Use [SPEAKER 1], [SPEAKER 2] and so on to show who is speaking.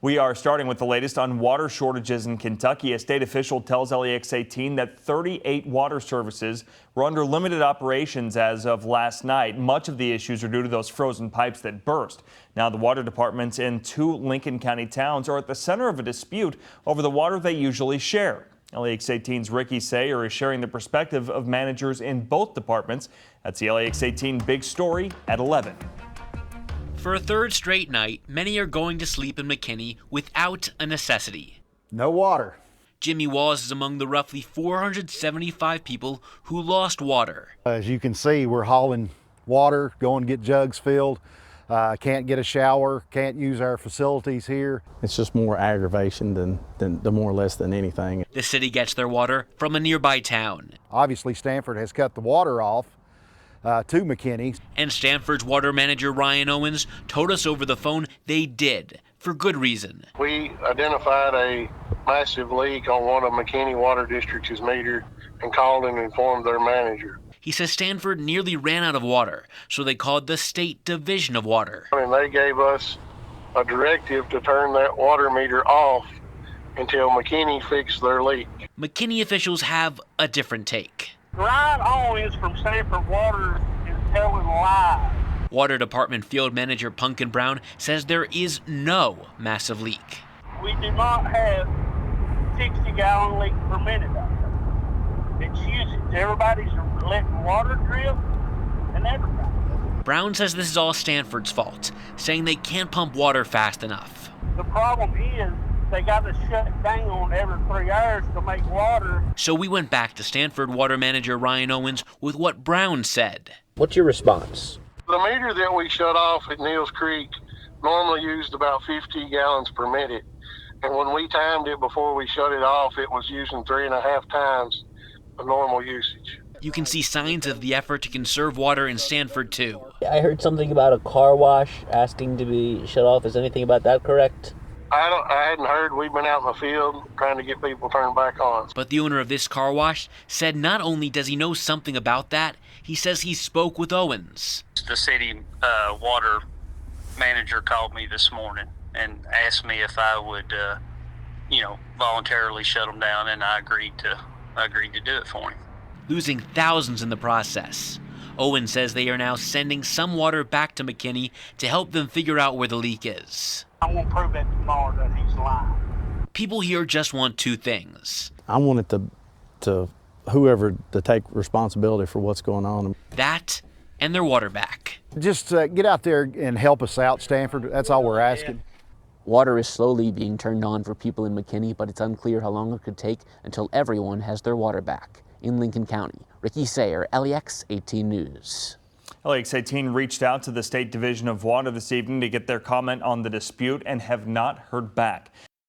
[SPEAKER 1] We are starting with the latest on water shortages in Kentucky. A state official tells LEX 18 that 38 water services were under limited operations as of last night. Much of the issues are due to those frozen pipes that burst. Now, the water departments in 2 Lincoln County towns are at the center of a dispute over the water they usually share. LEX 18's Ricky Sayer is sharing the perspective of managers in both departments. That's the LEX 18 Big Story at 11.
[SPEAKER 2] For a third straight night, many are going to sleep in McKinney without a necessity.
[SPEAKER 3] No water.
[SPEAKER 2] Jimmy Walls is among the roughly 475 people who lost water.
[SPEAKER 3] As you can see, we're hauling water, going to get jugs filled. Can't get a shower, can't use our facilities here.
[SPEAKER 4] It's just more aggravation than more or less than anything.
[SPEAKER 2] The city gets their water from a nearby town.
[SPEAKER 3] Obviously, Stanford has cut the water off to McKinney.
[SPEAKER 2] And Stanford's water manager Ryan Owens told us over the phone they did, for good reason.
[SPEAKER 5] We identified a massive leak on one of McKinney Water District's meter and called and informed their manager.
[SPEAKER 2] He says Stanford nearly ran out of water, so they called the State Division of Water.
[SPEAKER 5] And they gave us a directive to turn that water meter off until McKinney fixed their leak.
[SPEAKER 2] McKinney officials have a different take.
[SPEAKER 6] Ryan Owens from Stanford Water is telling lies.
[SPEAKER 2] Water Department Field Manager Punkin Brown says there is no massive leak.
[SPEAKER 6] We do not have 60-gallon leak per minute out there. It's usage. Everybody's letting water drip and everything.
[SPEAKER 2] Brown says this is all Stanford's fault, saying they can't pump water fast enough.
[SPEAKER 6] The problem is they got to shut down every 3 hours to make water.
[SPEAKER 2] So we went back to Stanford Water Manager Ryan Owens with what Brown said.
[SPEAKER 7] What's your response?
[SPEAKER 5] The meter that we shut off at Neals Creek normally used about 50 gallons per minute. And when we timed it before we shut it off, it was using 3.5 times the normal usage.
[SPEAKER 2] You can see signs of the effort to conserve water in Stanford, too.
[SPEAKER 7] I heard something about a car wash asking to be shut off. Is anything about that correct?
[SPEAKER 5] I hadn't heard. We've been out in the field trying to get people turned back on.
[SPEAKER 2] But the owner of this car wash said not only does he know something about that, he says he spoke with Owens.
[SPEAKER 8] The city water manager called me this morning and asked me if I would, voluntarily shut them down, and I agreed to do it for him.
[SPEAKER 2] Losing thousands in the process. Owens says they are now sending some water back to McKinney to help them figure out where the leak is.
[SPEAKER 6] I won't prove that tomorrow that he's lying.
[SPEAKER 2] People here just want two things.
[SPEAKER 4] I want it to whoever to take responsibility for what's going on.
[SPEAKER 2] That and their water back.
[SPEAKER 3] Just get out there and help us out, Stanford. That's all we're asking.
[SPEAKER 7] Water is slowly being turned on for people in McKinney, but it's unclear how long it could take until everyone has their water back. In Lincoln County, Ricky Sayer, LEX 18 News.
[SPEAKER 1] LEX 18 reached out to the State Division of Water this evening to get their comment on the dispute and have not heard back.